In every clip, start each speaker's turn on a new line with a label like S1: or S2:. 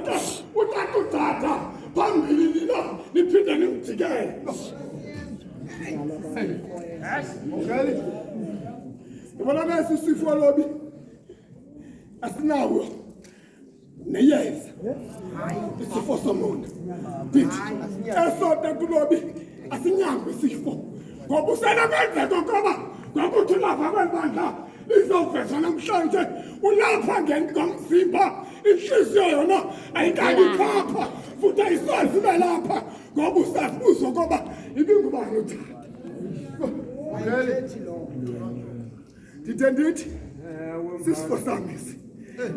S1: ndoda utata phambili nina niphinde nimjikele. Ngale. Ubona bese sifo lobi. Asinawo. Neyeza. Isifo somuntu. Bithi esonto kulobi asinyangwe isifo. Ngoba usena kwenzeka ngoba ngokuthi lapha kwebandla izoveza namhlanje ulapha ngomzimba inhliziyo yona ayikali phapha futhi ayisazi belapha ngoba usazibuza ngoba ibingubani uthanda. Ndithi sisifo sami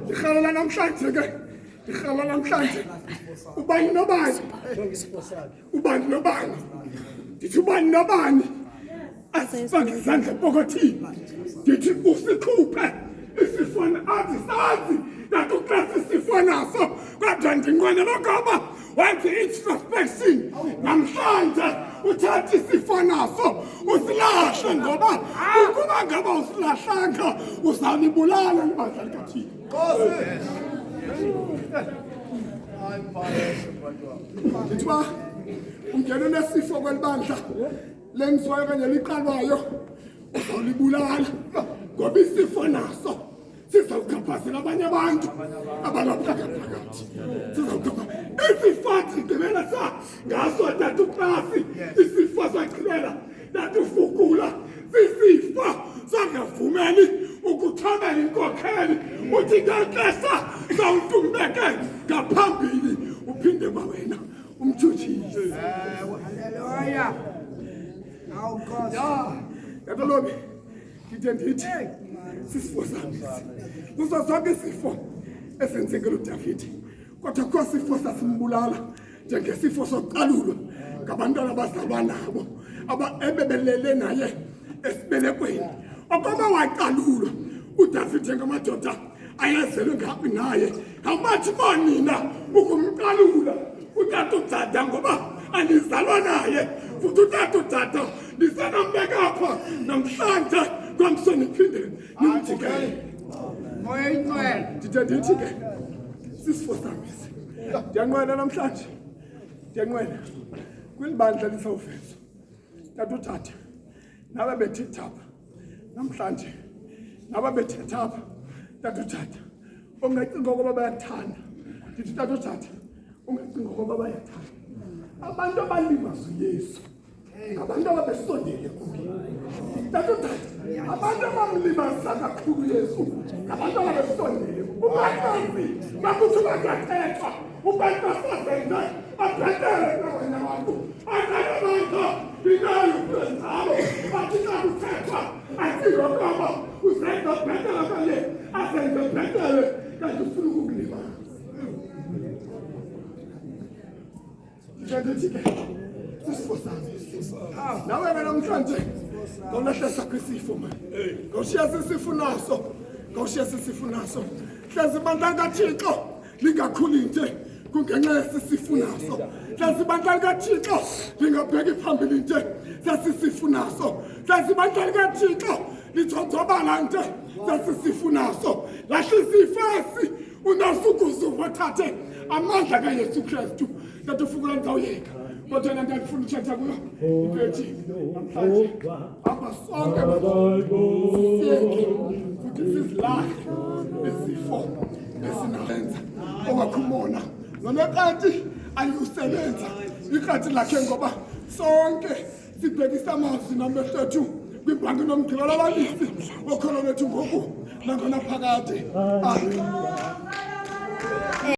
S1: ndikhalela namhlanje ke ndikhalela namhlanje ubani nobani ubani nobani ndithi ubani nobani asifake izandla epokothini ndithi usikhuphe isifo athi sazi nakuklasi isifo naso kodwa ndinqwenela ngoba wenze introspection namhlanje uthathe isifo naso usilahle ngoba ukuba ngaba usilahlanga uzawulibulala ibandla likaThixo. Ndithi uba ungena nesifo kwelibandla lenziwayo kanye liqalwayo uzawulibulala ngoba isifo naso sizawuchaphazela abanye abantu abalaphakathi isifo sigqibela ngaso tata uklasi isifo sagqibela tata ufukula sisifo sangavumeli ukuthobela inkokheli uthi ngaxesha zawutumbeke ngaphambili uphinde kwawena umthuthise. Haleluya. Yabalobi ndithi sisifo sami kuzo zonke isifo esenzekela uDavide kodwa kho sifo sasimbulala njengesifo soqalulo ngabantwana abazalwa nabo ebebelele naye esibelekweni okoba waqalulwa uDavide ngamadoda ayezelwe ngapi naye amathi bonina ukumqalula utata uDada ngoba anizalwa naye futhi utata uDada ndisenambeka apha namhlanje kwamsoni phinde nimjikele moya ingcwele ndithi ke sisifo sami ndiyanqwela namhlanje ndiyanqwela kwilibandla lisawuvezwa tata uDada nawe bethetha apha namhlanje nawe bethetha apha tata uDada ungacinga ukuba bayathanda ndithi tata uDada ungacinga ukuba bayathanda abantu abalibazwe Yesu abantu ababesondele kuye tata uDada abantu abamlibaza kakhulu Yesu abantu ababesondele ubangazi bakuthi bakathethwa ubantu basazenza abhetele kwabanye abantu akayabantu inayo kwenzalo bathi xa kuthethwa asiyo kwaba uzenza bhetele kanye azenze bhetele kanti ufuna ukukulibaza. Ndithi ke sisifo sami nawe namhlanje ngolahla sakho isifo manje ngoshiya sisifo naso ngoshiya sisifo naso hlezi bandla kaThixo lingakhuli nje kungenxa yesifo naso hlezi bandla kaThixo lingabheki phambili nje sasisifo naso hlezi bandla kaThixo lithothobala nje sasisifo naso lahla isifesi unasukuzuva uthathe amandla kaYesu Kristu tata ufukula ndawuyeka kodwa nanta ndifuna uthetha kuyo ibethi namhlanje abasonke futhi sizilahle isifo esinalenza owakhumona noma kanti ayusebenza ikhathi lakhe ngoba sonke sibhekisa amazwi namehlo ethu kwibhanki nomgqibelo abalisi okholo bethu ngoku nangona phakade.